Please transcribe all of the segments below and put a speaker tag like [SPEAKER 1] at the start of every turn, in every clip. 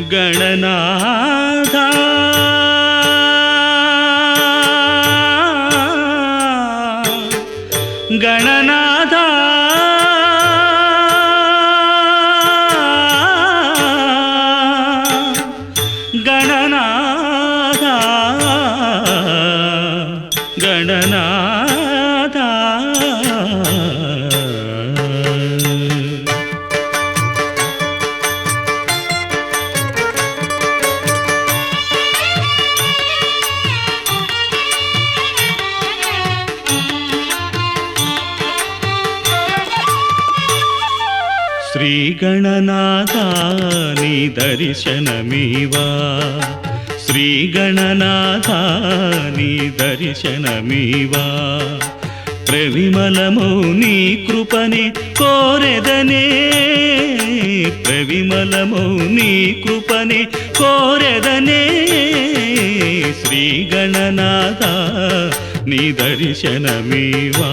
[SPEAKER 1] గణనాథ గణనాథ గణనాథ గణనాథ శ్రీ గణనాథ నీ దర్శనమీవా శ్రీ గణనాథ నీ దర్శనమీవా ప్రవిమలము నీ కృపని కోరెదనే ప్రవిమలము నీ కృపని కోరెదనే శ్రీ గణనాథ నీ దర్శనమీవా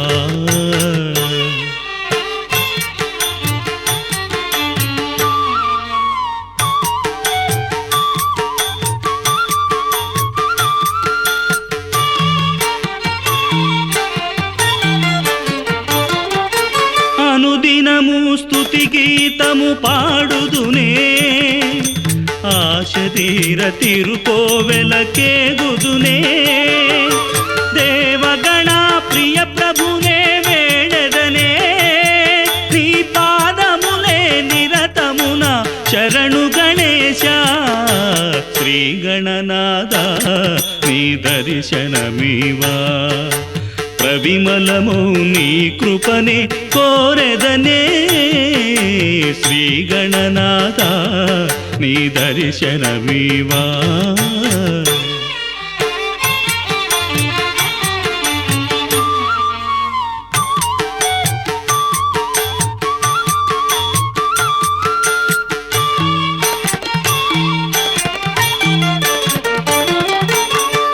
[SPEAKER 1] అనుదినము స్తుతి గీతము పాడుదునే ఆశ తీర తిరుకోవెలకేగుదునే దేవగణ ప్రియ ప్రభునే వేడదనే నీ పాదములే నిరతమున శరణు గణేశ శ్రీ గణనాథ నీ దర్శనమీవా ప్రవిమలము నీ కృపనే కోరెదనే శ్రీ గణనాథ నీ దర్శనమీవా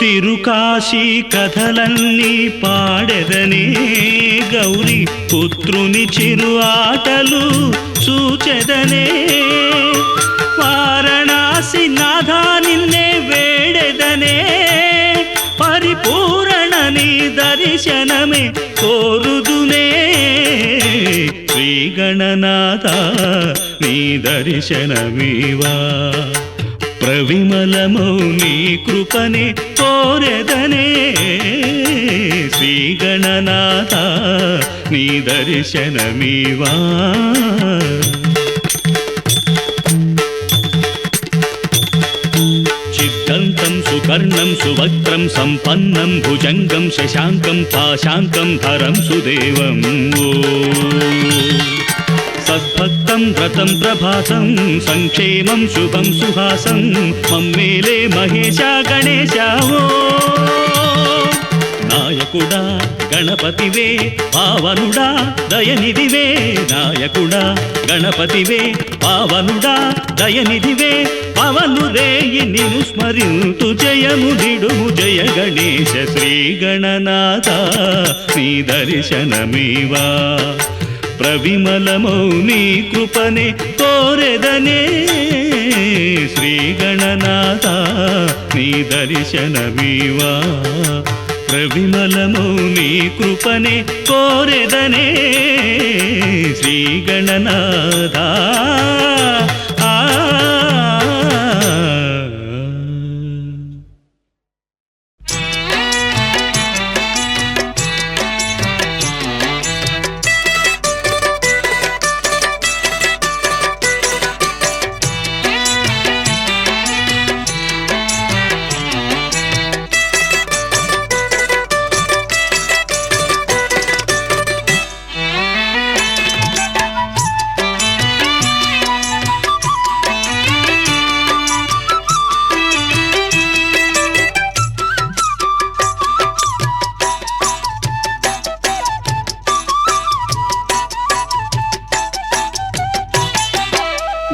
[SPEAKER 1] తిరుకాశీ కథలన్నీ పాడెదనే గౌరీ పుత్రుని చిరు ఆటలు సూచెదనే వారణాసి నాథా నిన్నే వేడెదనే పరిపూరణ నీ దర్శనమే కోరుదునే శ్రీ గణనాథ నీ దర్శనమీవా ప్రవిమలము నీ కృపనే కోరెదనే శ్రీ గణనాథ నీ దర్శనమీవా చిత్తంతం సుకర్ణం సువక్త్రం సంపన్నం భుజంగం శశాంకం పాశాంకం ధరం సుదేవం సద్భక్తం వ్రతం ప్రభాసం సంక్షేమం శుభం సుహాసం మమ్మేలే మహేశ గణేశ నాయకుడా గణపతివే పావనుడా దయనిధివే నాయకుడా గణపతివే పావనుడా దయనిధివే పవను రేయి నిను స్మరింతు జయము దిడుము జయ గణేశ శ్రీ గణనాథ నీ దర్శనమీవా ప్రవిమలము నీ కృపనే కోరెదనే శ్రీ గణనాథ నీ దర్శనమీవా ప్రవిమలము నీ కృపనే కోరెదనే శ్రీ గణనాథ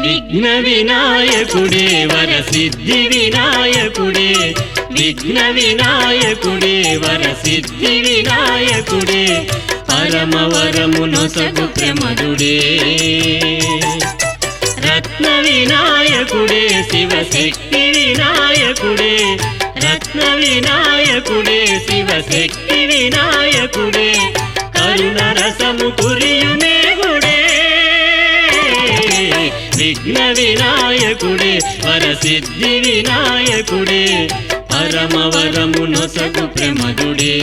[SPEAKER 2] విఘ్న వినాయకుడే వరసిద్ధి వినాయకుడే విఘ్న వినాయకుడే వరసిద్ధి వినాయకుడే పరమవరమునొసగు ప్రమదుడే రత్న రత్న వినాయకుడే శివశక్తి వినాయకుడే రత్న వినాయకుడే శివశక్తి వినాయకుడే కరుణ రసము కురియుమేగుడే విఘ్న వినాయకుడే వరసిద్ధి వినాయకుడే పరమవరము నొసగు ప్రమదుడే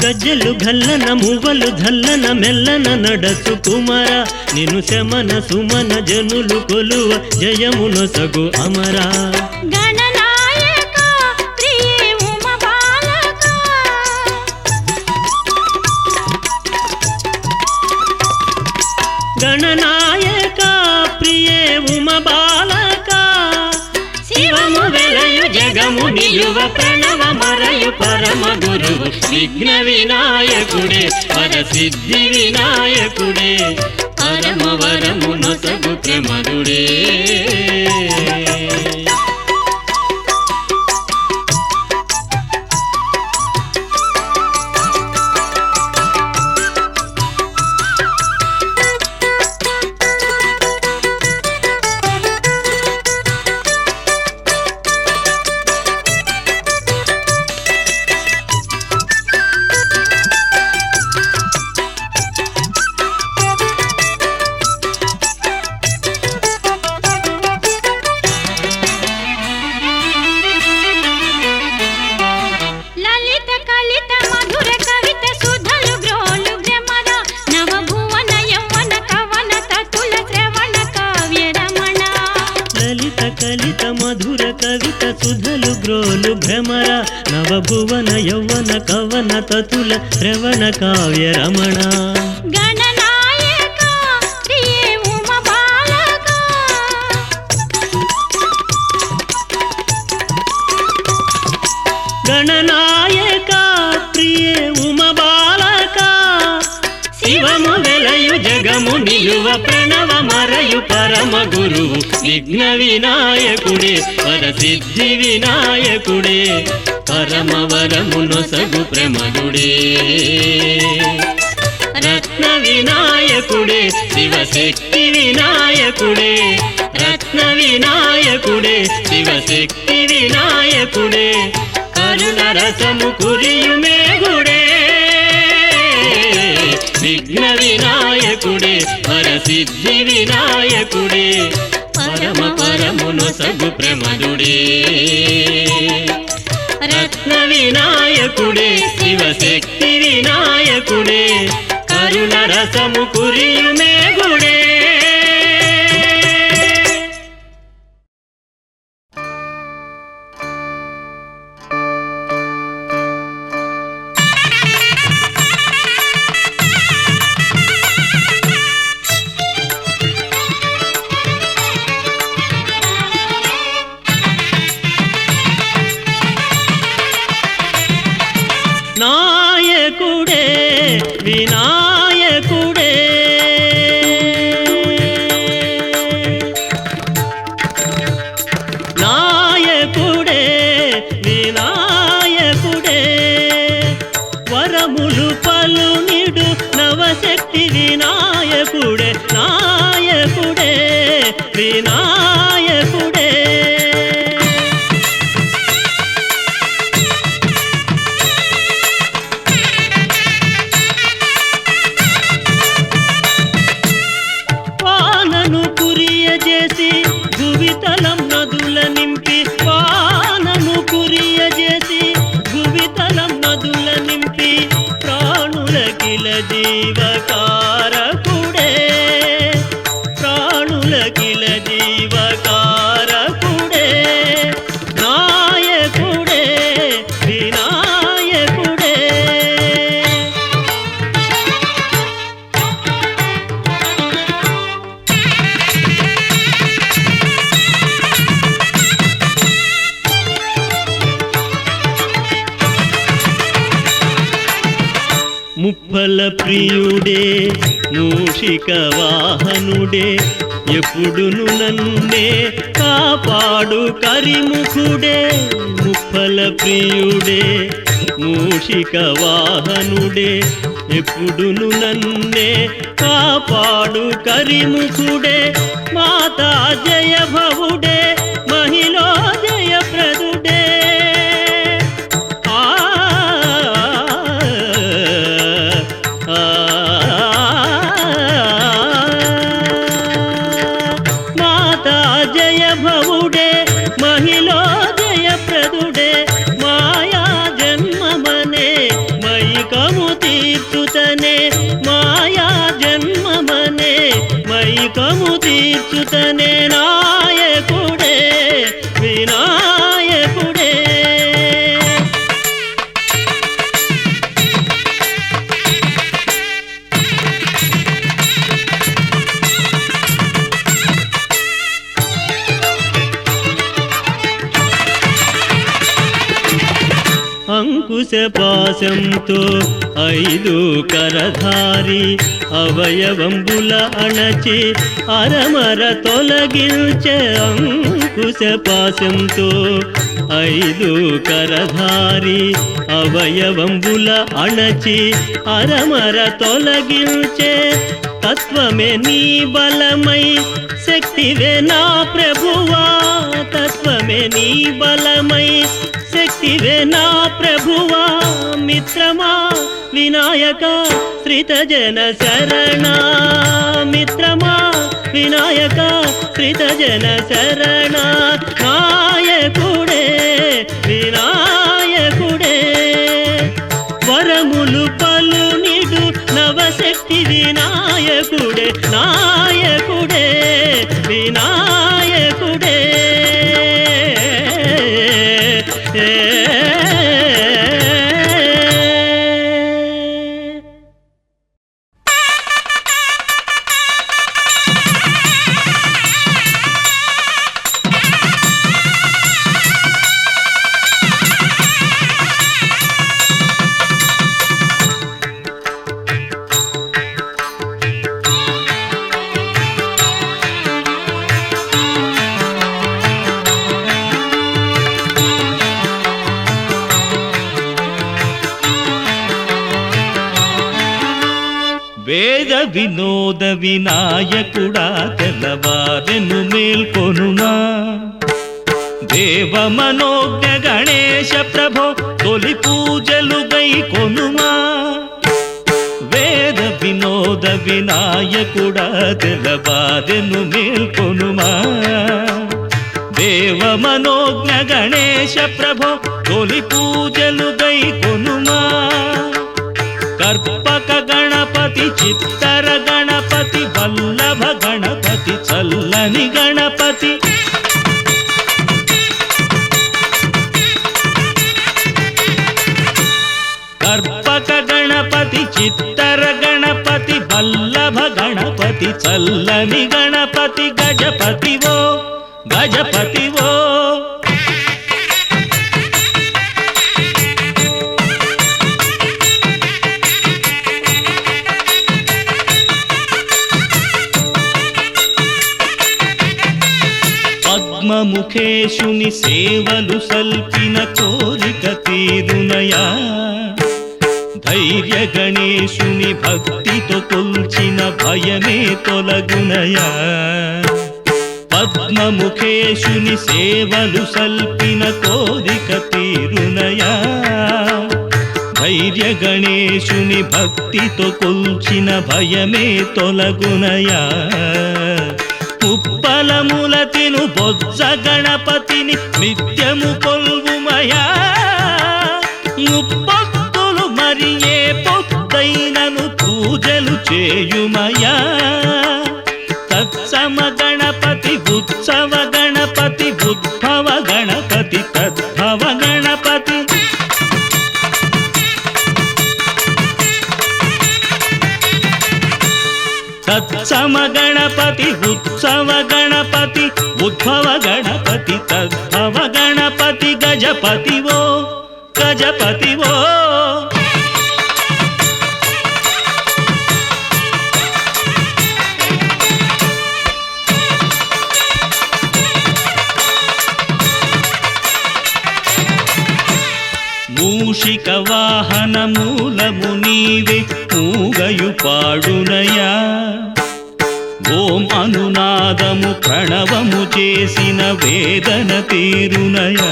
[SPEAKER 1] గజ్జలు గల్లన మువ్వలు ఝల్లన మెల్లన నడచు కుమర నిను శమన సుమన జనులు కొలువ జయమునొసగు అమరా
[SPEAKER 3] గణనాయక ప్రియే ఉమబాలక
[SPEAKER 1] గణనాయక ప్రియే ఉమబాలక
[SPEAKER 2] శివము వెలయు జగము నిలువ ప్రణవ మరయు పరమ గురువు విఘ్న వినాయకుడే వరసిద్ధి వినాయకుడే పరమవరము నొసగు ప్రమదుడే
[SPEAKER 1] కలిత మధుర కవిత సుధలు గ్రోలు భ్రమర నవభువన యౌవన కవన తతుల శ్రవణ కావ్య రమణ
[SPEAKER 3] గణనాయక ప్రియే ఉమబాలక
[SPEAKER 1] గణనాయక ప్రియే ఉమబాలక
[SPEAKER 2] శివము వెలయు జగము నిలువ ప్రణవ మరయు పరమ గురువు విఘ్న వినాయకుడే వరసిద్ధి వినాయకుడే పరమవరము నొసగు ప్రమదుడే రత్న వినాయకుడే శివశక్తి వినాయకుడే రత్న వినాయకుడే శివశక్తి వినాయకుడే కరుణ రసము కురియుమేగుడే విఘ్న వినాయకుడే వరసిద్ధి వినాయకుడే పరమ పరము నొసగు ప్రమదుడే రత్న వినాయకుడే శివశక్తి వినాయకుడే కరుణ రసము కురియుమేగుడే
[SPEAKER 1] నాయకుడే వినాయకుడే నాయకుడే వినాయకుడే వరములు పలునిడు నవశక్తి వినాయకుడే నాయకుడే వినాయకుడే భువితలం నదుల నింపి వానను కురియజేసి భువితలం నదుల నింపి ప్రాణులకిల జీవకారకుడే ప్రాణులకిల ముప్పల ప్రియుడే మూషిక వాహనుడే ఎప్పుడును నన్నే కాపాడు కరిముఖుడే ముప్పల ప్రియుడే మూషిక వాహనుడే ఎప్పుడును నన్నే కాపాడు కరిముఖుడే మాతా జయ భవుడే మహిళ జయప్రదుడే మాతా జయ భవుడే మహిళ జయప్రదుడే మాయా జన్మమనే మైకము తీర్చుతనే మాయా జన్మమనే మైకము తీర్చుతనే నాయకుడే వినాయకుడే అంకుశ పాశంతో 5 కరధారి అవయవంబుల అణచి అరమర తొలగించే అంకుశ పాశంతో 5 కరధారి అవయవంబుల అణచి అరమర తొలగించే తత్వమే నీ బలమై శక్తివే నా ప్రభువా తత్వమే నీ బలమై శక్తివే నా ప్రభువా మిత్రమా వినాయక శ్రితజన శరణ మిత్రమా వినాయక శ్రితజన శరణ నాయకుడే వినాయకుడే వరములు పలు నిడు నవశక్తి వినాయకుడే నాయకుడే వినాయకుడే
[SPEAKER 2] వేద వినోద వినాయకుడా తెల్లవారెను మేల్కొనుమా దేవ మనోజ్ఞ గణేశ ప్రభో తొలి పూజలు గైకొనుమా వేద వినోద వినాయకుడా తెల్లవారెను మేల్కొనుమా దేవ మనోజ్ఞ గణేశ ప్రభో తొలి పూజలు గైకొనుమా కర్పక గణపతి చిత్తర గణపతి వల్లభ గణపతి చల్లని గణపతి కర్పక గణపతి చిత్తర గణపతి వల్లభ గణపతి చల్లని గణపతి గజపతివో గజపతివో పద్మముఖేశుని సేవలు సల్పిన కోరిక తీరునయా ధైర్య గణేశుని భక్తితో కొల్చిన భయమే తొలగునయా పద్మముఖేశుని సేవలు సల్పిన కోరిక తీరునయా ధైర్య గణేశుని భక్తితో కొల్చిన భయమే తొలగునయా ముప్పలముల తిను బొజ్జ గణపతిని నిత్యము కొల్వుమయా ముప్పొత్తులు మరి ఏ పొద్దైనను పూజలు చేయుమయా తత్సమ గణపతి ఉత్సవ గణపతి ఉద్భవ గణపతి తద్భవ గణపతి తత్సమ గణపతి ఉత్సవ గణపతి ఉద్భవ గణపతి తద్భవ గణపతి గజపతివో గజపతివో వాహన మూలము నీవే మూగయు పాడునయా ఓం అనునాదము ప్రణవము చేసిన వేదన తీరునయా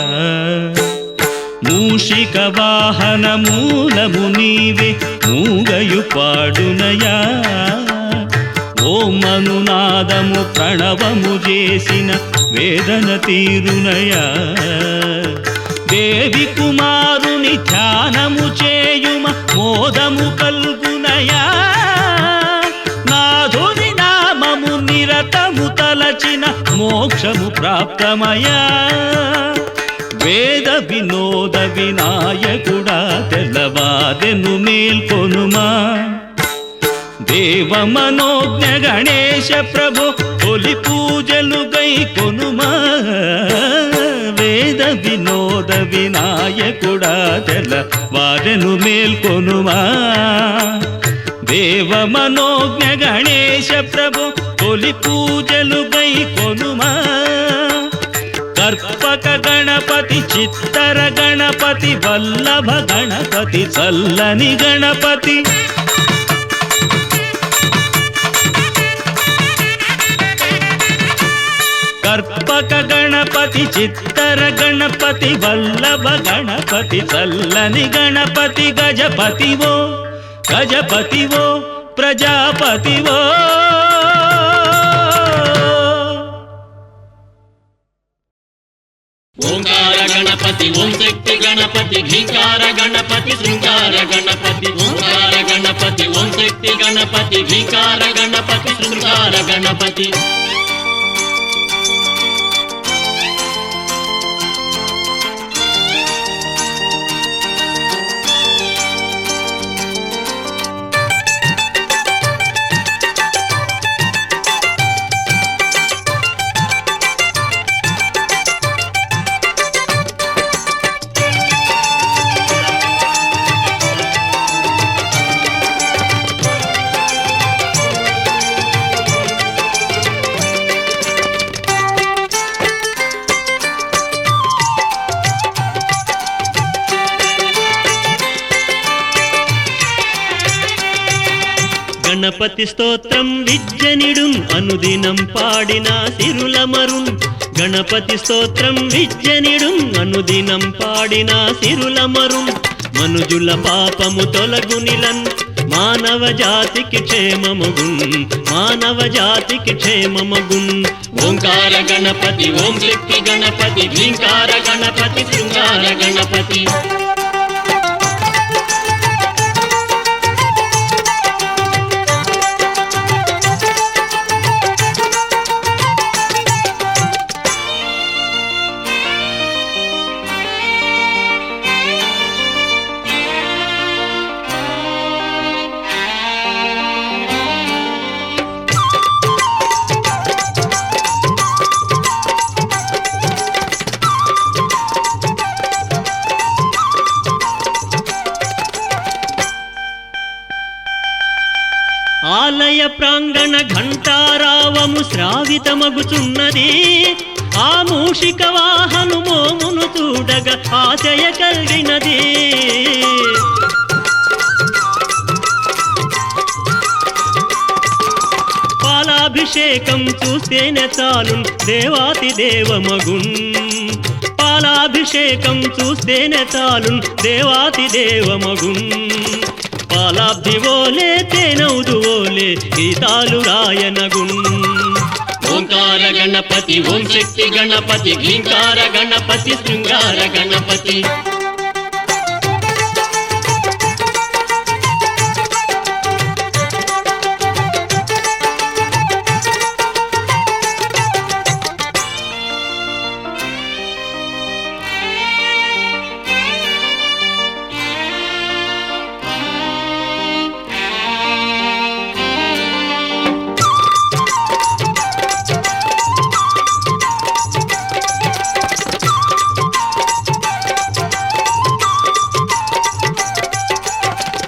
[SPEAKER 2] మూషిక వాహన మూలము నీవే మూగయు పాడునయా ఓం అనునాదము ప్రణవము చేసిన వేదన తీరునయా దేవి కుమారుని ధ్యానము చేయుమ మోదము కల్గునయా నాధుని నామము నిరతము తలచిన మోక్షము ప్రాప్తమయా వేద వినోద వినాయకుడా తెల్లవాదెను మేల్కొనుమా దేవ మనోజ్ఞ గణేశ ప్రభు తొలి పూజలు గైకొనుమా వేద వినోద వినాయకుడా తెల్లవాదెను మేల్కొనుమా దేవ మనోజ్ఞ గణేశ ప్రభు తొలి పూజలు గైకొనుమా కర్పక గణపతి చిత్తర గణపతి వల్లభ గణపతి చల్లని గణపతి కర్పక గణపతి చిత్తర గణపతి వల్లభ గణపతి చల్లని గణపతి గజపతివో గజపతివో ప్రజాపతివో
[SPEAKER 4] ఓంకార గణపతి ఓం శక్తి గణపతి ఘీంకార గణపతి శృంగార గణపతి ఓంకార గణపతి ఓం శక్తి గణపతి ఘీంకార గణపతి శృంగార గణపతి
[SPEAKER 1] గణపతి స్తోత్రం విజ్జనిడుం అనుదినం పాడిన సిరులమరుం గణపతి స్తోత్రం విజ్జనిడుం అనుదినం పాడిన సిరులమరుం మనుజుల పాపము తొలగునిలన్ మానవ జాతికి క్షేమమగున్ మానవ జాతికి క్షేమమగున్
[SPEAKER 4] ఓంకార గణపతి ఓం శక్తి గణపతి ఘీంకార గణపతి శృంగార గణపతి
[SPEAKER 1] ఆలయ ప్రాంగణ ఘంటారావము శ్రావితమగుచున్నది ఆ మూషిక వాహను మోమును చూడగా ఆశయ కలిగినది పాలాభిషేకం చూస్తేనే చాలున్ దేవాతి దేవమగున్ పాలాభిషేకం చూస్తేనే చాలున్ దేవాతి దేవమగున్ పాలాబ్ది ఓలే తేనౌదు ఓలే గీతాలు రాయనగున్
[SPEAKER 4] ఓంకార గణపతి ఓం శక్తి గణపతి ఘీంకార గణపతి శృంగార గణపతి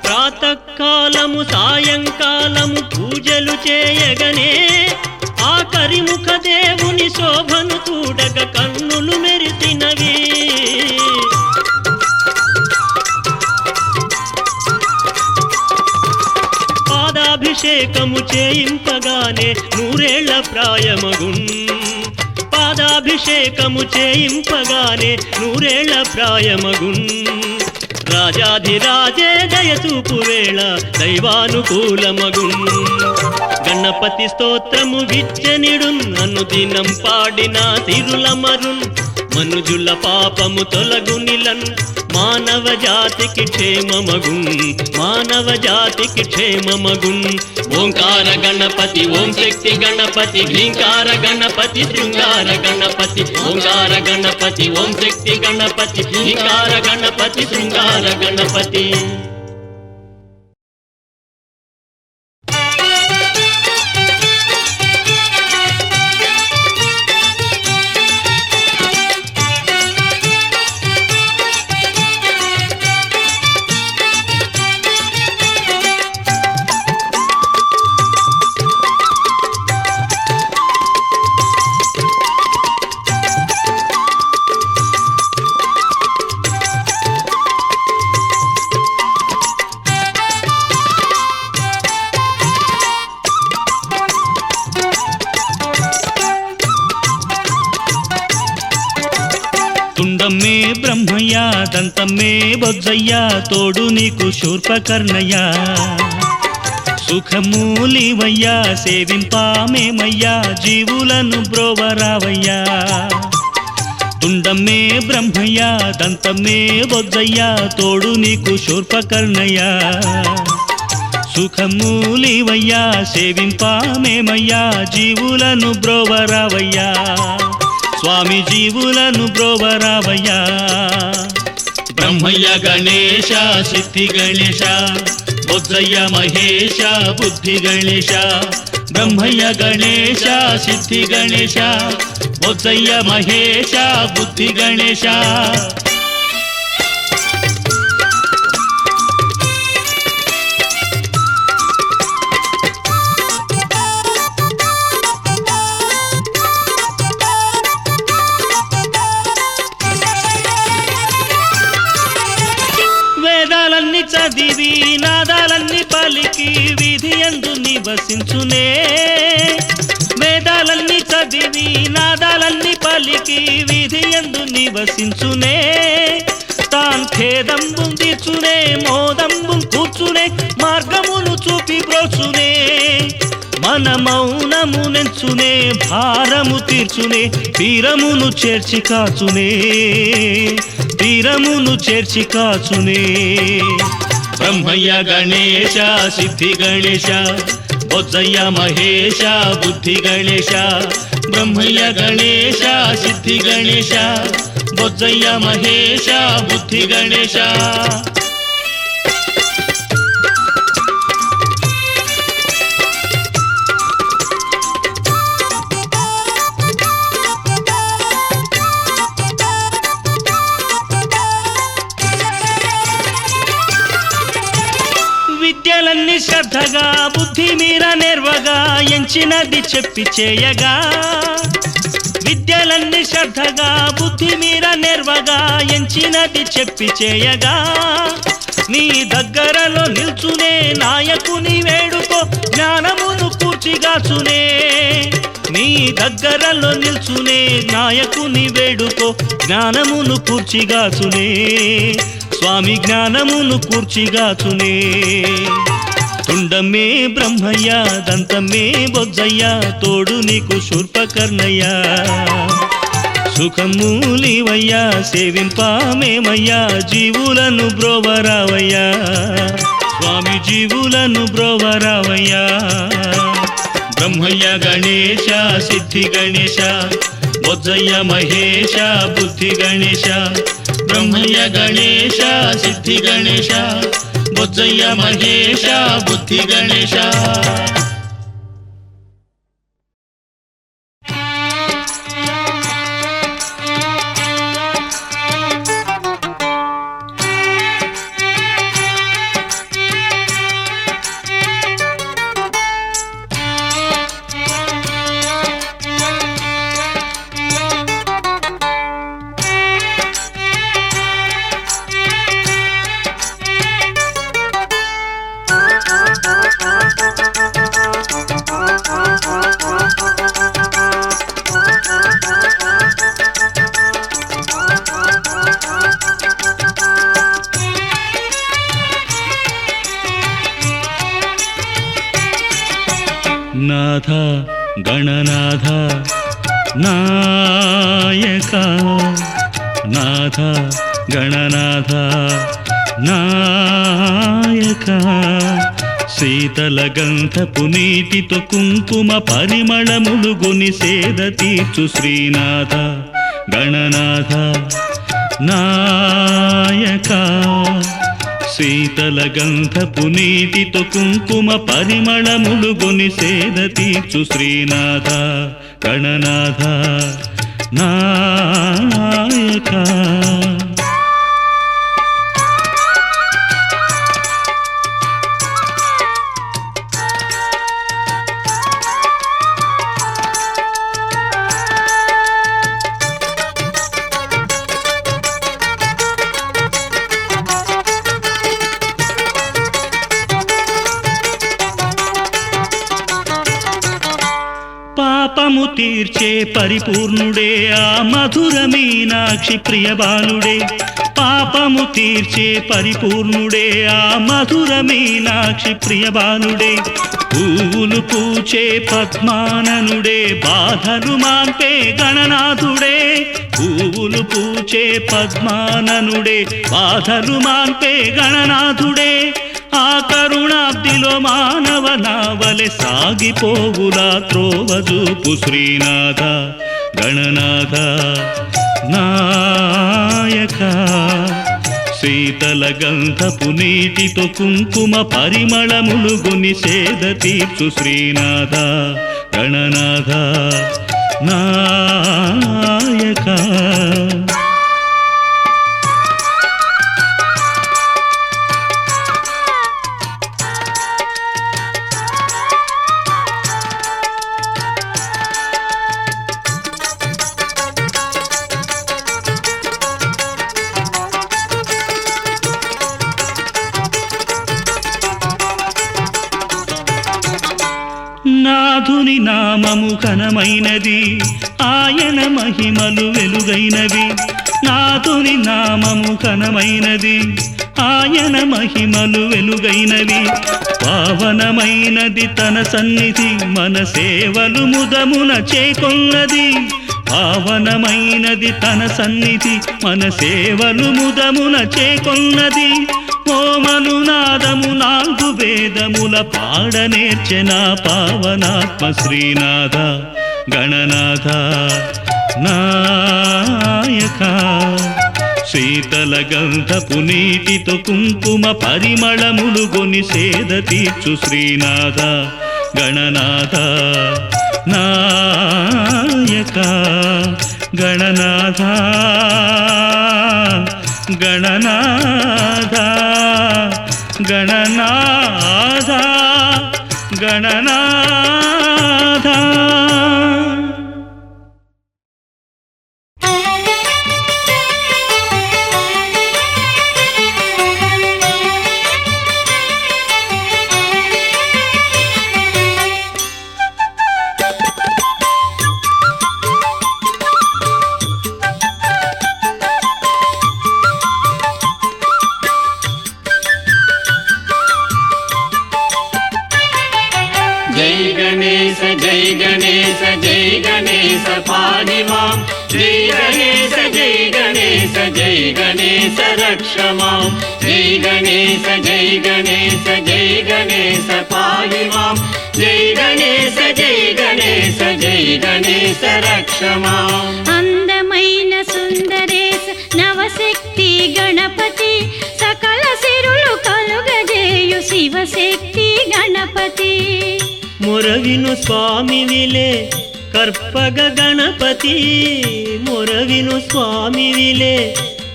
[SPEAKER 1] ప్రాతకాలము సాయంకాలము పూజలు చేయగనే ఆ కరిముఖ దేవుని శోభను చూడగ కన్నులు మెరిసినవి పాదాభిషేకము చేయింపగానే నూరేళ్ల ప్రాయమగున్ పాదాభిషేకము చేయింపగానే నూరేళ్ల ప్రాయమగున్ రాజాధిరాజే దయచూపు వేళ దైవానుకూలమగున్ గణపతి స్తోత్రము విచ్చనిడున్ అనుదినం పాడిన తిరులమరున్ మనుజుల పాపము తొలగునిలన్ మానవ జాతికి క్షేమమగున్ మానవ జాతికి క్షేమమగున్
[SPEAKER 4] ఓంకార గణపతి ఓం శక్తి గణపతి హ్రీంకార గణపతి శృంగార గణపతి ఓంకార గణపతి ఓం శక్తి గణపతి హ్రీంకార గణపతి శృంగార గణపతి
[SPEAKER 2] తుండమ్మే బ్రహ్మయ్య దంతమ్మే బొజ్జయ్య తోడు నీకు శూర్పకర్ణయ్య సుఖమూలివయ్యా సేవింపామేమయ్యా జీవులను బ్రోవరావయ్యా తుండమ్మే బ్రహ్మయ్య దంతమ్మే బొజ్జయ్య తోడు నీకు శూర్పకర్ణయ్య సుఖమూలివయ్యా సేవింపామేమయ్యా జీవులను బ్రోవరావయ్యా స్వామి జీవులను బ్రోవరావయ్యా బ్రహ్మయ్య గణేశ సిద్ధి గణేశ బొజ్జయ్య మహేశ బుద్ధి గణేశ బ్రహ్మయ్య గణేశ సిద్ధి గణేశ బొజ్జయ్య మహేశ బుద్ధి గణేశ వేదాలన్నీ చదివి నాదాలన్నీ పలికి విధి యందు నివసించునే వేదాలన్నీ చదివి నాదాలన్నీ పలికి విధి యందు నివసించునే తాన్ ఖేదంబు తీర్చునే మోదంబు కూర్చునే మార్గమును చూపి బ్రోచునే మన మౌనము నెంచునే భారము తీర్చునే తీరమును చేర్చి కాచునే తీరమును చేర్చి కాచునే బ్రహ్మయ్య గణేశ సిద్ధి గణేశ బొజ్జయ్య మహేశ బుద్ధి గణేశ బ్రహ్మయ్య గణేశ సిద్ధి గణేశ బొజ్జయ్య మహేశ బుద్ధి గణేశ విద్యలన్నీ శ్రద్ధగా బుద్ధి మీర నేర్వగా ఎంచినది చెప్పి చేయగా విద్యలన్నీ శ్రద్ధగా బుద్ధి మీర నేర్వగా ఎంచినది చెప్పి చేయగా నీ దగ్గరలో నిల్చునే నాయకుని వేడుకో జ్ఞానమును కూర్చిగాచునే నీ దగ్గరలో నిల్చునే నాయకుని వేడుకో జ్ఞానమును కూర్చిగాచునే స్వామి జ్ఞానమును కూర్చిగాచునే తుండమ్మే బ్రహ్మయ్య దంతమ్మే బొజ్జయ్య తోడు నీకు శూర్పకర్ణయ్య సుఖమూలివయ్యా సేవింపామేమయ్యా జీవులను బ్రోవరావయ్యా స్వామి జీవులను బ్రోవరావయ్యా బ్రహ్మయ్య గణేశ సిద్ధి గణేశ బొజ్జయ్య మహేశ బుద్ధి గణేశ బ్రహ్మయ్య గణేశ సిద్ధి గణేశ బొజ్జయ్య మహేశ బుద్ధి గణేశ నాథ గణనాథ నాయక నాథ గణనాథ నాయక శీతల గంధపు నీటితో కుంకుమ పరిమళములు గొని సేద తీర్చు శ్రీనాథ గణనాథ నాయక శీతల గంధపు నీటితో కుంకుమ పరిమళములు గొని సేద తీర్చు శ్రీనాథ గణనాథ నాయక పాపము తీర్చే పరిపూర్ణుడే ఆ మధుర మీనాక్షి ప్రియబాలుడే పాపము తీర్చే పరిపూర్ణుడే ఆ మధుర మీనాక్షి ప్రియబాలుడే పూలు పూచే పద్మాననుడే బాధలు మాన్పే గణనాథుడే పూలు పూచే పద్మాననుడే బాధలు మాన్పే గణనాథుడే ఆ కరుణాబ్దిలో మానవ నావలె సాగిపోవులా త్రోవజూపు శ్రీనాథ గణనాథ నాయక శీతల గంధపు నీటితో కుంకుమ పరిమళములు గొని సేద తీర్చు శ్రీనాథ గణనాథ నాయక నాథుని నామము ఘనమైనది ఆయన మహిమలు వెలుగైనవి నాథుని నామము ఘనమైనది ఆయన మహిమలు వెలుగైనవి పావనమైనది తన సన్నిధి మన సేవలు ముదమున చేకొన్నది పావనమైనది తన సన్నిధి మన సేవలు ముదమున చేకొన్నది ఓమను నాదము నాలుగు వేదముల పాడనేర్చెన పావనాత్మ శ్రీనాథ గణనాథ నాయక శీతల గంధపు నీటితో కుంకుమ పరిమళములు గొని సేద తీర్చు శ్రీనాథ గణనాథ నాయక గణనాథ గణనాథ గణనాథ గణనాథ
[SPEAKER 4] जय गणेश जय गणेश जय गणेश पाहि मां जय गणेश जय गणेश जय गणेश रक्ष मां जय गणेश जय गणेश जय गणेश पाहि मां जय गणेश जय गणेश जय गणेश रक्ष मां
[SPEAKER 3] అందమైన సుందరేశ నవశక్తి గణపతి సకల సిరులు కలుగజేయు శివశక్తి గణపతి
[SPEAKER 1] మొరవిను స్వామివిలే కర్పగ గణపతి మొరవిను స్వామివిలే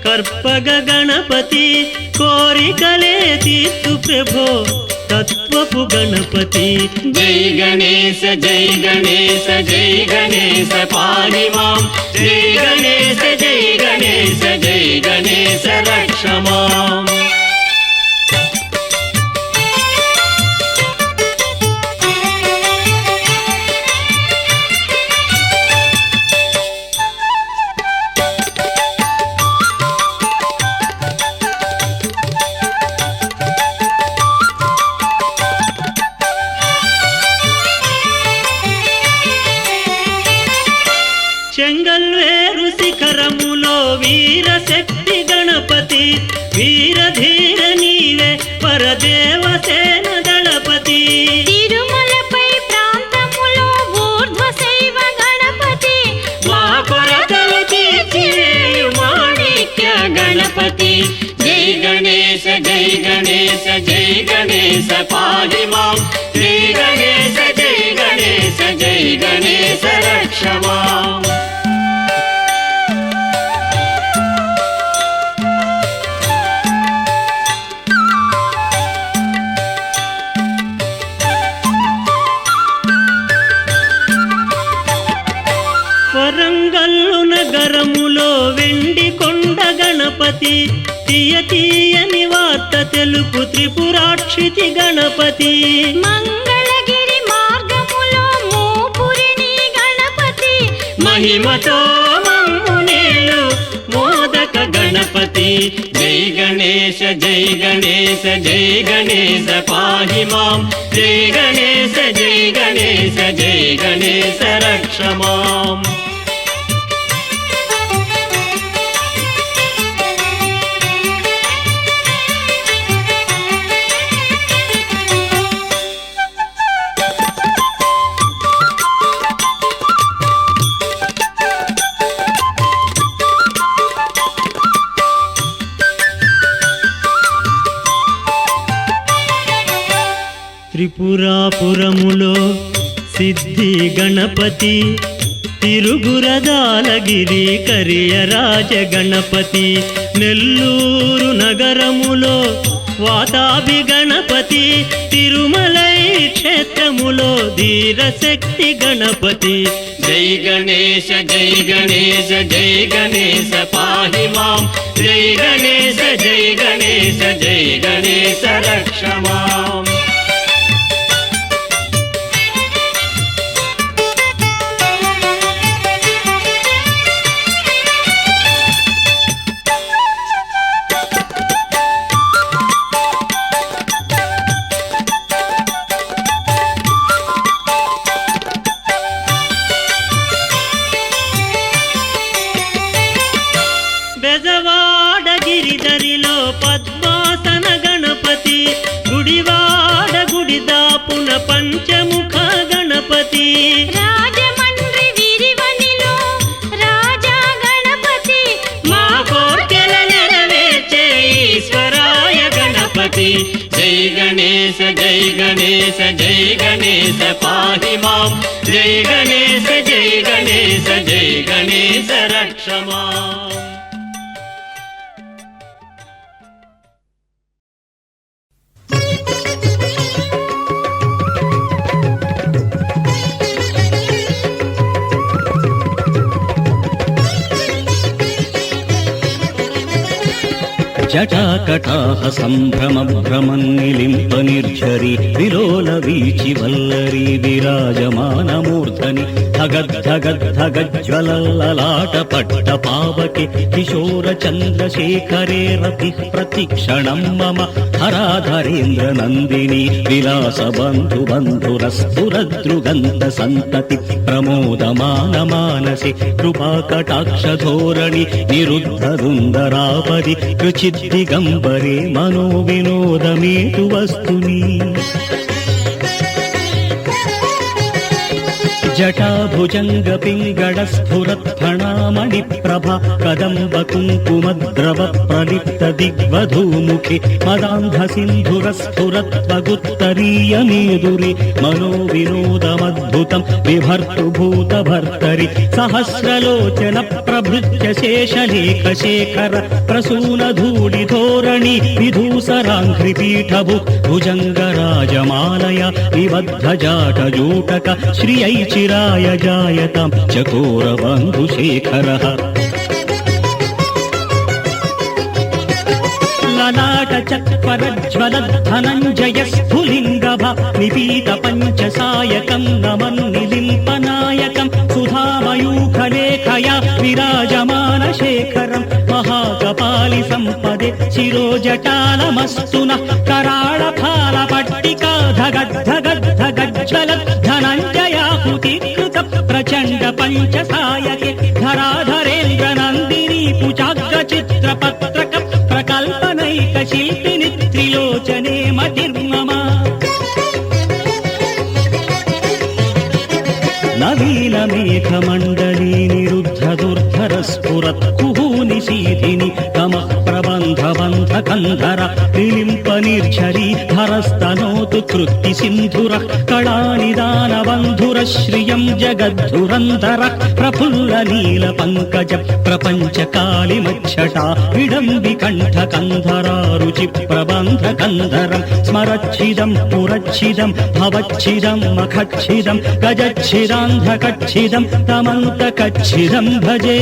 [SPEAKER 1] కర్పగ గణపతి కోరికలే తీర్చు ప్రభో తత్వపు గణపతి
[SPEAKER 4] जय गणेश जय गणेश जय गणेश पाहि मां जय गणेश जय गणेश जय गणेश रक्ष मां
[SPEAKER 1] చెంగల్వేరు శిఖరములో వీరశక్తి గణపతి వీరధీర నీవే పరదేవసేన దళపతి
[SPEAKER 3] తిరుమలపై ప్రాంతములో ఊర్ధ్వశైవ గణపతి
[SPEAKER 1] మా కొరతలు తీర్చివేయు మాణిక్య గణపతి
[SPEAKER 4] జై గణేశ జై గణేశ జై గణేశ పాహి మాం జై గణేశ జై గణేశ జై గణేశ రక్ష మాం
[SPEAKER 1] వరంగల్లు నగరములో వెండి కొండ గణపతి తీయని వార్త తెలుపు త్రిపురాక్షితి గణపతి
[SPEAKER 3] మంగళగిరి మార్గములో మూపురిని గణపతి
[SPEAKER 1] మహిమతో మమ్మునేలు మోదక గణపతి
[SPEAKER 4] జై గణేశ జై గణేశ జై గణేశ పాహి మాం జై గణేశ జై గణేశ జై గణేశ రక్ష మాం
[SPEAKER 1] త్రిపురాపురములో సిద్ధి గణపతి తిరుగురదాలగిరి కరియరాజ గణపతి నెల్లూరు నగరములో వాతాభి గణపతి తిరుమలై క్షేత్రములో ధీరశక్తి గణపతి
[SPEAKER 4] జై గణేశ జై గణేశ జై గణేశ పాహి మాం జై గణేశ జై గణేశ జై గణేశ రక్ష మాం
[SPEAKER 1] బెజవాడ గిరిధరిలో పద్మాసన గణపతి గుడివాడ గుడిదాపున పంచముఖ గణపతి
[SPEAKER 3] రాజమండ్రి విరివనిలో రాజా గణపతి
[SPEAKER 1] మా కోర్కెల నెరవేర్చే ఈశ్వరాయ గణపతి
[SPEAKER 4] జై గణేశ జై గణేశ జై గణేశ పాహి మాం జై గణేశ జై గణేశ జై గణేశ రక్ష మాం
[SPEAKER 2] జటాకటాహ సంభ్రమ భ్రమన్నిలింప నిర్ఝరి విలోల వీచి వల్లరి విరాజమానమూర్ధని ధగద్ధగద్ధగజ్వలలాట పట్ట పావకి కిశోర చంద్రశేఖరే రతి ప్రతిక్షణం మమ హరాధరేంద్ర నందిని విలాస బంధు బంధురస్ఫురదృగంధ సంతతి ప్రమోదమాన మానసి కృపాకటాక్ష ధోరణి నిరుద్ధ దుందరాపది దిగంబరే మనో వినోదమేతు వస్తుని జటాభుజంగ పింగళ స్ఫురత్ ఫణామణి ప్రభ కదంబ కుంకుమద్రవ ప్రలిప్త దిగ్వధూముఖి మదాంధ సింధుర స్ఫురత్వగుత్తరీయ మేదురి మనో వినోదమద్భుతం విభర్తు భూత భర్తరి సహస్రలోచన ప్రభృత్య శేషలేఖ శేఖర ప్రసూన ధూళి ధోరణి విధూసరాంఘ్రి పీఠభు భుజంగ రాజమాలయ విబద్ధ జాట జూటక శ్రియై చిరాయ జాయతాం చకోర బంధుశేఖరః లలాట చక్వరజ్వల ధనంజయ స్ఫులింగభ నిపీత పంచసాయకం నమన్నిలింపనాయకం సుధామయూఖలేఖయా విరాజమాన శేఖరం మహాకపాలి సంపదే శిరోజటాలమస్తున కరాళ ఫాల పట్టికా ధగద్ధగద్ధగజ్వల ధనంజయాహుతి కృత प्रचण्ड पञ्चसायके धराधरेन्द्र नन्दिनी कुचाग्र चित्रपत्रक प्रकल्पनैक शिल्पिनि त्रिलोचने मतिर्मम नवीन मेघमण्डली निरुद्ध दुर्धर स्फुरत् कुहूनिशीथिनि तमः प्रबन्ध बन्ध कन्धर विलिम्प निर्झरी धरस्तनोतु कृत्ति सिन्धुरः कलानिदान बन्धुर श्रियं जगद्धुरन्धर प्रफुल्ल नील पङ्कज प्रपञ्च कालिमच्छटा विडम्बि कण्ठ कन्धरा रुचि प्रबन्ध कन्धरं स्मरच्छिदं पुरच्छिदं भवच्छिदं मखच्छिदं गजच्छिदान्धकच्छिदं तमन्तकच्छिदं भजे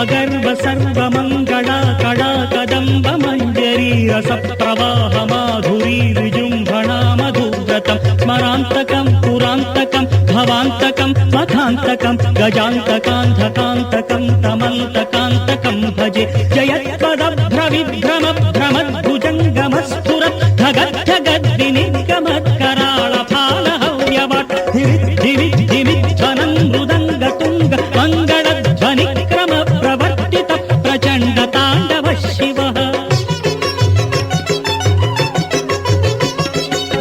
[SPEAKER 2] अगर्व सर्वमङ्गला कला कदम्ब मञ्जरी रस प्रवाह माधुरी विजृम्भणा मधुव्रतं स्मरान्तकं पुरान्तकं भवान्तकं मखान्तकं गजान्तकान्धकान्तकं तमन्तकान्तकं भजे जयत्पदभ्रविभ्रमभ्रमद्भुजङ्गमस्फुरत् धगद्धगद्विनिगमत्कराळफालहव्यवट् धिविद्धिविद्धिविध्वनं मृदङ्गतुङ्ग मङ्गलध्वनिक्रम प्रवर्तित प्रचण्ड ताण्डव शिवः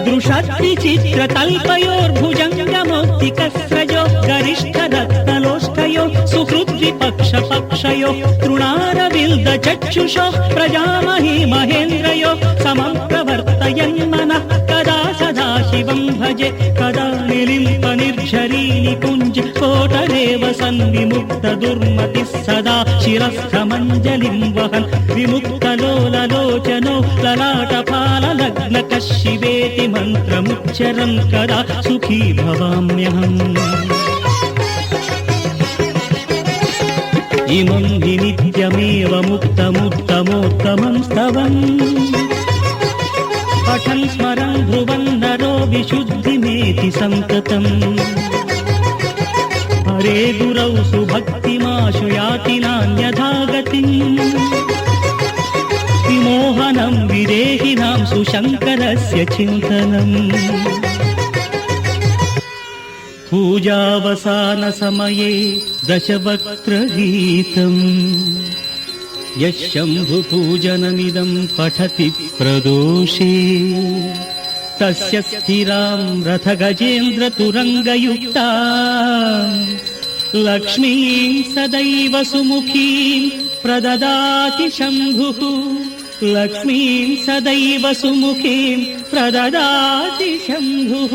[SPEAKER 2] दृशद्विचित्रतल्पयोर्भुजङ्गमौक्तिकस्रजो गरिष्ठरत्नलोष्ठयो सुहृद्विपक्षपक्षयो तृणारविन्द चक्षुषो प्रजामहि महेन्द्रयो समं प्रवर्तयन् मनः कदा सदा शिवं भजे कदा निलिम्प निर्झरी निकुञ्ज कोटरेव सन् विमुक्त दुर्मतिः सदा शिरस्थमञ्जलिं वहन् विमुक्तलोललोचनो ललाटफाललग्नकः शिवेति मन्त्रमुच्चरन् कदा सुखी भवाम्यहम् इमं हि नित्यमेव मुक्तमुत्तमोत्तमं स्तवम् पठन् स्मरन् ध्रुवन् नरो विशुद्धिमेति सन्ततम् हरे गुरौ सुभक्तिमाशु याति नान्यथा गतिम् विमोहनं विदेहिनां सुशङ्करस्य चिन्तनम् पूजावसानसमये दशवक्त्रगीतम् यः शम्भुपूजनमिदं पठति प्रदोषे तस्य स्थिरां रथगजेन्द्रतुरङ्गयुक्ता लक्ष्मीं सदैव सुमुखीं प्रददाति शम्भुः लक्ष्मीं सदैव सुमुखीं प्रददाति शम्भुः।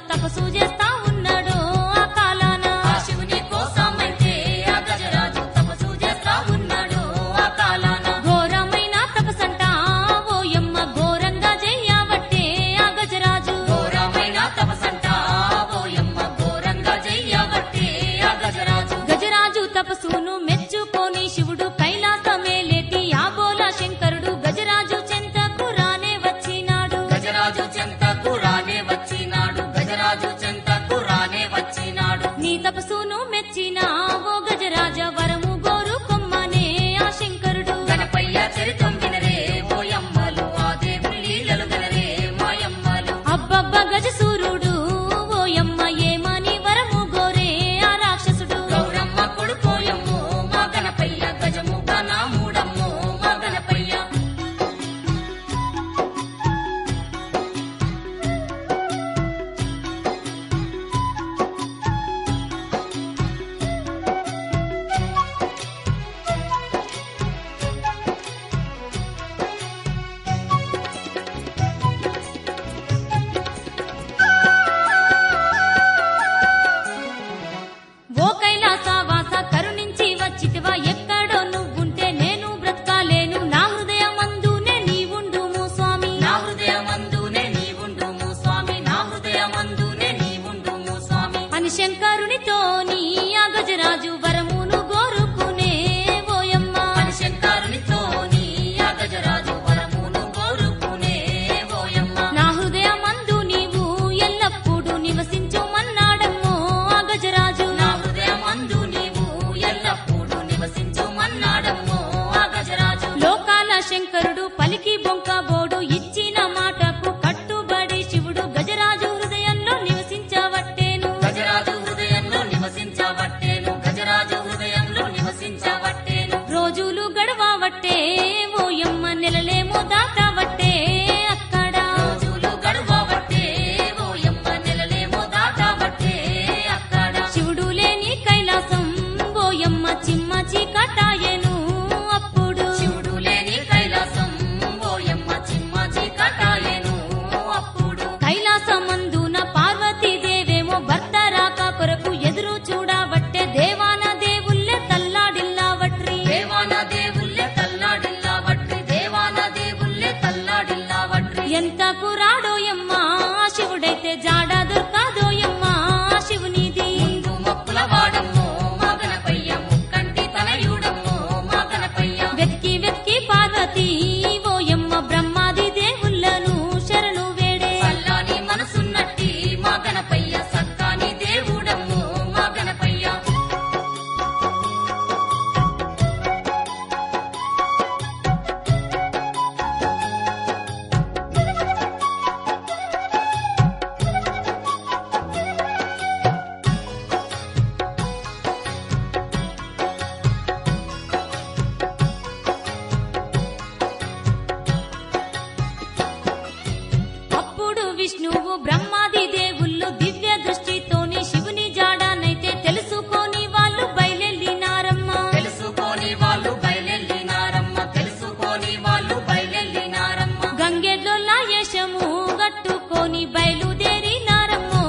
[SPEAKER 3] తపస్సు చేస్తా ఉన్నాడు ఆ కాలాన.
[SPEAKER 5] ఆ శివుని కోసమైతే ఆ గజరాజు తపస్సు చేస్తా ఉన్నాడు ఆ కాలాన.
[SPEAKER 3] ఘోరమైన తపసంట ఓయమ్మ ఘోరంగా చెయ్యబట్టే ఆ గజరాజు.
[SPEAKER 5] ఘోరమైన తపసంట ఓయమ్మ ఘోరంగా చెయ్యబట్టే ఆ గజరాజు.
[SPEAKER 3] గజరాజు తపస్సును మెచ్చుకొని శివుడు కైలాసమేలేటి ఆబోల శంకరుడు గజరాజు చెంతకు రానే వచ్చినాడు.
[SPEAKER 5] గజరాజు చెంతకు రానే వచ్చినాడు. గజరాజు చెంతకు రానే వచ్చినాడు.
[SPEAKER 3] నీ తపస్సును మెచ్చిన ఓ గజరాజ వరము గోరు కొమ్మనే ఆ శంకరుడు.
[SPEAKER 5] గణపయ్య చరితం వినరే ఓయమ్మలు, ఆ దేవుని లీలలు గనరే మాయమ్మలు.
[SPEAKER 3] అబ్బబ్బ గజసూరుడు ఓయమ్మ ఏమని వరము గోరే ఆ రాక్షసుడు.
[SPEAKER 5] గౌరమ్మ కొడుకోయమ్మో మా గణపయ్య, గజముగా నా మూడమ్మో మా గణపయ్య.
[SPEAKER 3] ఓ కైలాసవాస కరుణించి వచ్చితివా ఎక్కడో నువ్వుంటే నేను బ్రతకాలేను. నా హృదయమందునే నీవుండుము స్వామి.
[SPEAKER 5] నా హృదయమందునే నీవుండుము స్వామి. నా హృదయమందునే నీవుండుము స్వామి.
[SPEAKER 3] అని శంకరునితోని ఆ గజరాజు వరమును గోరుకునే ఓయమ్మ.
[SPEAKER 5] అని శంకరునితోని ఆ గజరాజు వరమును కోరుకునే ఓయమ్మ.
[SPEAKER 3] నా హృదయమందు నీవు ఎల్లప్పుడూ నివసించుమన్నాడమ్మో ఆ గజరాజు.
[SPEAKER 5] నా హృదయమందు నీవు ఎల్లప్పుడూ నివసించుమన్నాడమ్మో ఆ గజరాజు.
[SPEAKER 3] లోకాల శంకరుడు పలికి బొంక బోడు ఇచ్చిన మాటకు కట్టుబడి శివుడు గజరాజు హృదయంలో నివసించవట్టేను.
[SPEAKER 5] గజరాజు హృదయంలో నివసించబట్టేను. గజరాజు హృదయంలో నివసించబట్టేను.
[SPEAKER 3] రోజులు గడవవట్టే ఓయమ్మ నెలలేమో దాటవట్టే అక్కడ.
[SPEAKER 5] రోజులు గడువబట్టే ఓయమ్మ నెలలేమో దాటబట్టే అక్కడ.
[SPEAKER 3] శివుడు లేని కైలాసం ఓయమ్మ చిమ్మ చీకటాయెను అప్పుడు.
[SPEAKER 5] శివుడు లేని కైలాసం ఓయమ్మ చిమ్మ చీకటాయెను అప్పుడు.
[SPEAKER 3] కైలాసమందున పార్వతీదేవేమో భర్త రాక కొరకు ఎదురు చూడబట్టే దేవాన దేవుళ్ళే తల్లాడిల్లావట్రి.
[SPEAKER 5] దేవాన దేవుళ్ళే తల్లాడిల్లావట్రి. దేవాన దేవుళ్ళే తల్లాడిల్లావట్రి.
[SPEAKER 3] ఎంతకు రాడోయమ్మ శివుడైతే జాడ దొరకాదోయమ్మ శివునిది.
[SPEAKER 5] ముందు మొక్కుల వాడమ్మో మా గణపయ్య, ముక్కంటి తనయుడమ్మో మా గణపయ్య.
[SPEAKER 3] వెతికి వెతికి పార్వతీ ఓయమ్మ బ్రహ్మాది దేవుళ్ళను శరణు వేడే.
[SPEAKER 5] చల్లాని మనసున్నట్టి మా గణపయ్య, సక్కాని దేవుడమ్మో మా గణపయ్య.
[SPEAKER 3] అప్పుడు విష్ణువు బ్రహ్మాది దేవుళ్ళు దివ్య దృష్టితోని శివుని జాడానైతే తెలుసుకొని వాళ్ళు బయలెళ్ళినారమ్మ.
[SPEAKER 5] తెలుసుకొని వాళ్ళు బయలెళ్ళినారమ్మ. తెలుసుకొని వాళ్ళు బయలెళ్ళినారమ్మ.
[SPEAKER 3] గంగెడ్లో లాయేషము గట్టుకొని బయలుదేరినారమ్మో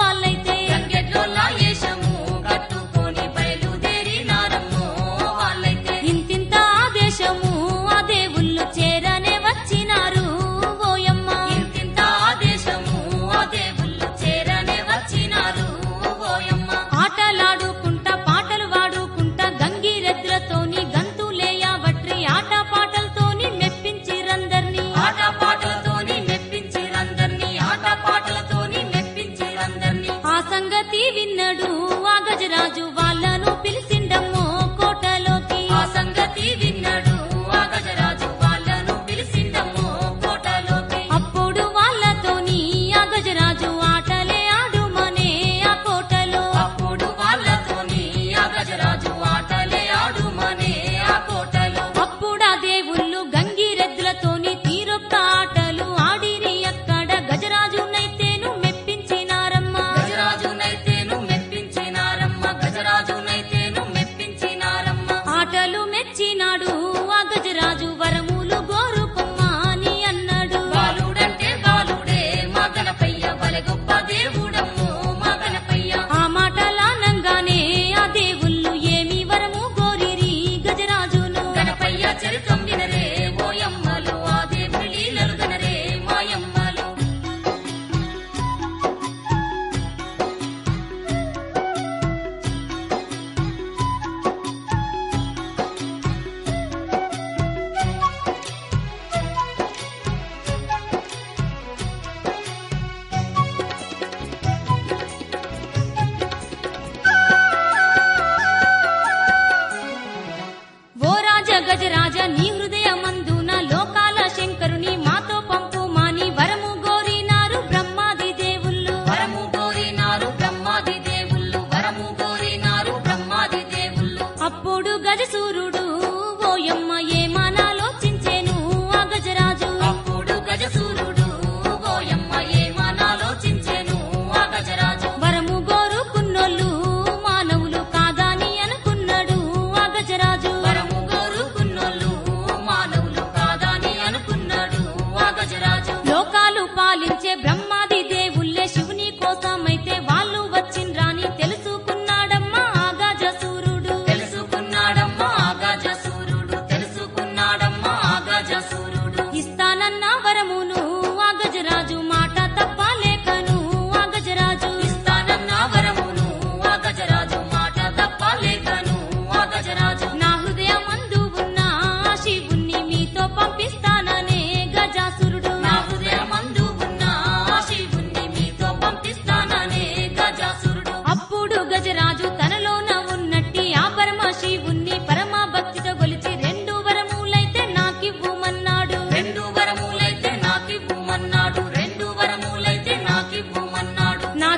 [SPEAKER 3] వాళ్ళైతే.
[SPEAKER 5] గంగెడ్లో లాయేషము కట్టుకొని బయలుదేరినారమ్మో వాళ్ళైతే.
[SPEAKER 3] ఇంతింత ఆదేశము ఆ దేవుళ్ళు చేరనే వచ్చినారు ఓయమ్మ.
[SPEAKER 5] ఇంతింత ఆదేశము ఆ దేవుళ్ళు చేరనే వచ్చినారు ఓయమ్మ.
[SPEAKER 3] ఆటలాడుకుంటా పాటలు వాడుకుంటా గంగిరెద్దులతోని గంతులేయవట్రి ఆట పాటలతోని మెప్పించిరందర్నీ.
[SPEAKER 5] ఆట పాటలతోని మెప్పించిరందర్నీ. ఆట పాటలతోని మెప్పించిరందర్నీ.
[SPEAKER 3] ఆ సంగతి విన్నడు ఆ గజరాజు వాళ్ళను పిలిచిండమ్మో కోటలోకి.
[SPEAKER 5] ఆ సంగతి విన్నాడు ఆ గజరాజు వాళ్ళను పిలిచిండమ్మో కోటలోకి.
[SPEAKER 3] అప్పుడు వాళ్ళతోని ఆ గజరాజు ఆటలే ఆడుమనే ఆ కోటలో.
[SPEAKER 5] అప్పుడు వాళ్ళతోని ఆ గజరాజు ఆటలే ఆడుమనే ఆ కోటలో.
[SPEAKER 3] అప్పుడా దేవుళ్ళు గంగిరెద్దులతోని తీరొక్క ఆటలు ఆడిరి అక్కడ. గజరాజునైతేను మెప్పించినారమ్మ.
[SPEAKER 5] గజరాజునైతేను మెప్పించినారమ్మ. గజరాజు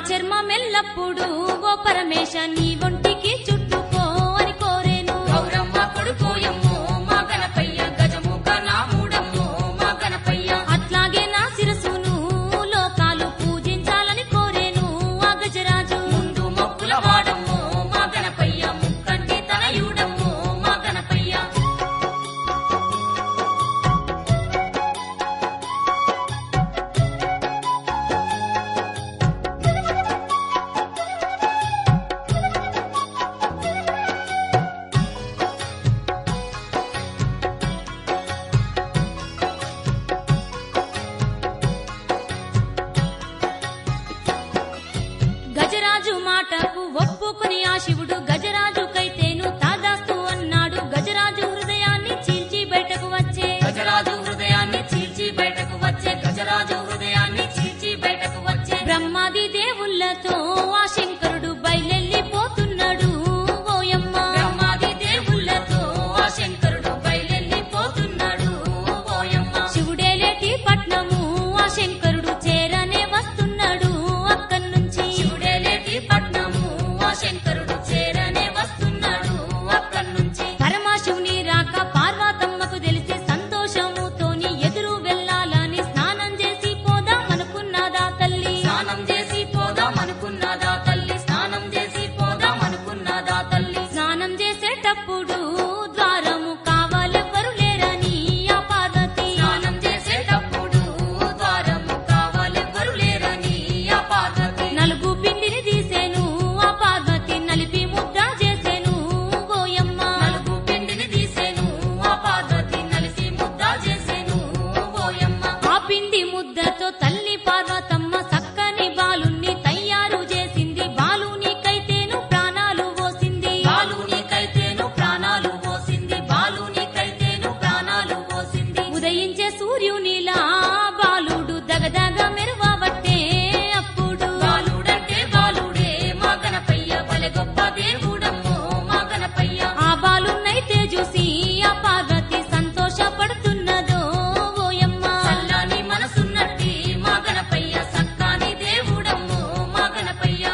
[SPEAKER 3] చర్మమెల్లప్పుడు ఓ పరమేశ నీ ఒంటికి చుట్టుకో అని కోరేను.
[SPEAKER 5] గౌరమ్మ కొడుకోయమ్మో మా గణపయ్య గజముఖ నా మూడమ్మో మా గణపయ్య
[SPEAKER 3] అట్లాగే నా శిరసును లోకాలు పూజించాలని కోరేను ఆ గజరాజు.
[SPEAKER 5] ముందు మొక్కుల వాడమ్మో మా గణపయ్య ముక్కంటి తనయుడమ్మో మా గణపయ్య
[SPEAKER 3] గజరాజు మాటకు ఒప్పుకుని ఆ శివుడు గజరాజుకైతేను తాదాస్తు అన్నాడు. గజరాజు హృదయాన్ని చీల్చి బయటకు వచ్చే
[SPEAKER 5] గజరాజు హృదయాన్ని చీల్చి బయటకు వచ్చే గజరాజు హృదయాన్ని చీల్చి బయటకు వచ్చే
[SPEAKER 3] బ్రహ్మాది దేవుళ్ళతో ఆ శంకరుడు బయలెళ్ళిపోతున్నాడు ఓయమ్మ.
[SPEAKER 5] బ్రహ్మాది దేవుళ్ళతో ఆ శంకరుడు బయలెళ్ళిపోతున్నాడు ఓయమ్మ
[SPEAKER 3] శివుడేలేటి పట్నము ఆ శంకరుడు చేరనే వస్తున్నాడు అక్కడ్నుంచి.
[SPEAKER 5] శివుడేలేటి పట్నము ఆ శంకరుడు చేరనే వస్తున్నాడు అక్కడ్నుంచి.
[SPEAKER 3] పరమశివుని రాక పార్వతమ్మకు తెలిసి సంతోషముతోని ఎదురు వెళ్ళాలని స్నానం చేసి పోదామనుకున్నదా తల్లి.
[SPEAKER 5] స్నానం చేసి పోదామనుకున్నదా తల్లి స్నానం చేసి పోదామనుకున్నదా తల్లి
[SPEAKER 3] స్నానం చేసేటప్పుడు ద్వారము కావాలెవ్వరు లేరని ఆ పార్వతి.
[SPEAKER 5] స్నానం చేసేటప్పుడు ద్వారము కావాలెవ్వరు లేరని ఆ పార్వతి
[SPEAKER 3] నలుగు పిండిని తీసేను ఆ పార్వతి నలిపి ముద్ద చేసేను ఓయమ్మ.
[SPEAKER 5] నలుగు పిండిని తీసేను ఆ పార్వతి నలిసి ముద్ద చేసేను ఓయమ్మ
[SPEAKER 3] ఆ పిండి ముద్దతో తల్లి పార్వతమ్మ సక్కని బాలుణ్ణి తయారు చేసింది. బాలునికైతేను ప్రాణాలు పోసింది.
[SPEAKER 5] బాలునికైతేను ప్రాణాలు పోసింది బాలునికైతేను ప్రాణాలు పోసింది
[SPEAKER 3] ఉదయించే సూర్యునిలా బాలుడు దగదగ మెరువబట్టే అప్పుడు.
[SPEAKER 5] బాలుడంటే బాలుడే మా గణపయ్య బలె గొప్ప దేవుడమ్మో మా గణపయ్య
[SPEAKER 3] ఆ బాలునైతే చూసి ఆ పార్వతి సంతోషపడుతున్నదో ఓయమ్మ.
[SPEAKER 5] చల్లని మనసున్నట్టి మా గణపయ్య సక్కాని దేవుడమ్మో మా గణపయ్య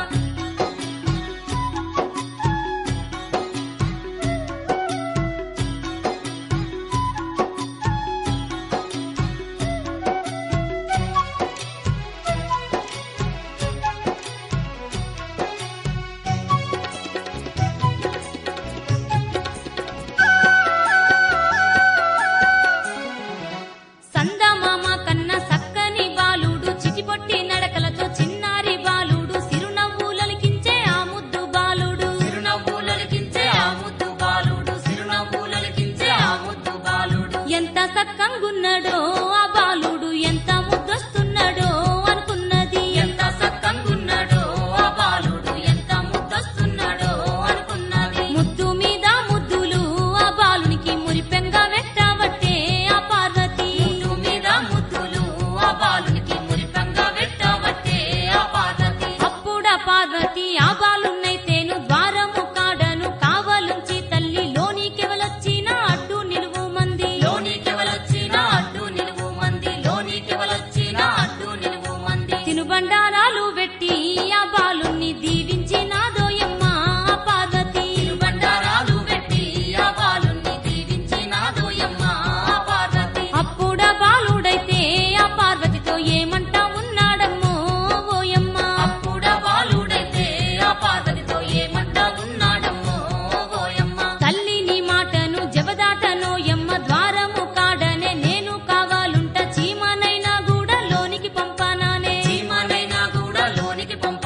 [SPEAKER 3] సందమామ కన్న సక్కని బాలుడు చిటిపొట్టి నడకలతో చిన్నారి బాలుడు సిరునవ్వులకించే ఆ ముద్దు బాలుడు.
[SPEAKER 5] చిరునవ్వులకించే ఆ ముద్దు బాలుడు చిరునవ్వులకించే ఆ ముద్దు బాలుడు
[SPEAKER 3] ఎంత సక్కంగున్నాడో ఆ బాలుడు ఎంత ముద్దొస్తున్నాడో అనుకున్నది.
[SPEAKER 5] ఎంత సక్కంగున్నాడో ఆ బాలుడు ఎంత ముద్దొస్తున్నాడో అనుకున్నది
[SPEAKER 3] ముద్దు మీద ముద్దులు ఆ బాలునికి మురిపెంగా వెట్టబట్టే ఆ పార్వతి.
[SPEAKER 5] ముద్దు మీద ముద్దులు ఆ బాలునికి మురిపంగా పెట్టబట్టే ఆ పార్వతి
[SPEAKER 3] అప్పుడా పార్వతి ఆ బాలున్నైతేను ద్వారము కాడను కావలుంచి తల్లి లోనికెవలొచ్చిన అడ్డు నిలువు మంది.
[SPEAKER 5] లోనికెవలొచ్చిన అడ్డు నిలువు మంది లోనికెవలొచ్చిన అడ్డు నిలువు మంది
[SPEAKER 3] తినుబండారాలు పెట్టి ఆ బాలుని దీవించినాదోయమ్మ ఆ పార్వతి.
[SPEAKER 5] బండారాలు పెట్టి ఆ బాలుని దీవించినాదోయమ్మ ఆ పార్వతి
[SPEAKER 3] అప్పుడా బాలుడైతే ఆ పార్వతితో ఏమంటా ఉన్నాడమ్మో ఓయమ్మ.
[SPEAKER 5] అప్పుడ బాలుడైతే ఆ పార్వతితో ఏమంటా ఉన్నాడమ్మో ఓయమ్మ
[SPEAKER 3] తల్లి నీ మాటను జబదాటనోయమ్మ ద్వారము కాడనే నేను కావాలుంట చీమనైనా కూడా లోనికి పంపానానే.
[SPEAKER 5] చీమనైనా కూడా లోనికి పంప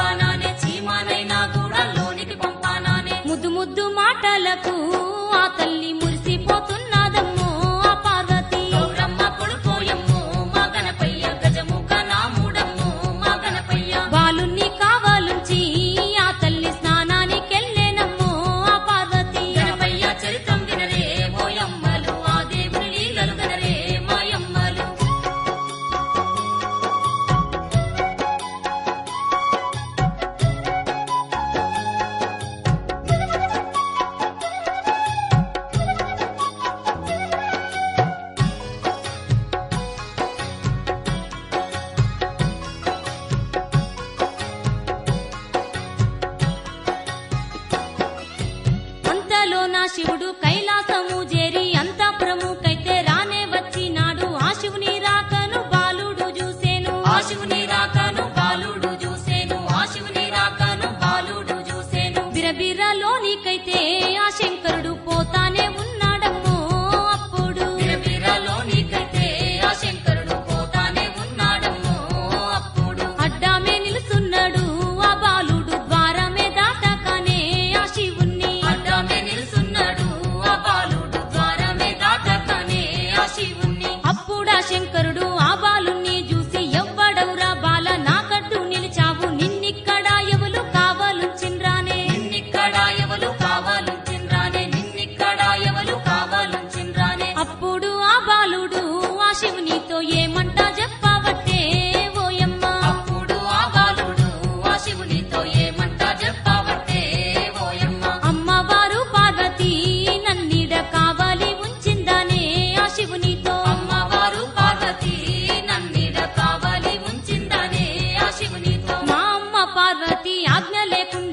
[SPEAKER 3] ఆజ్ఞ లేకుండా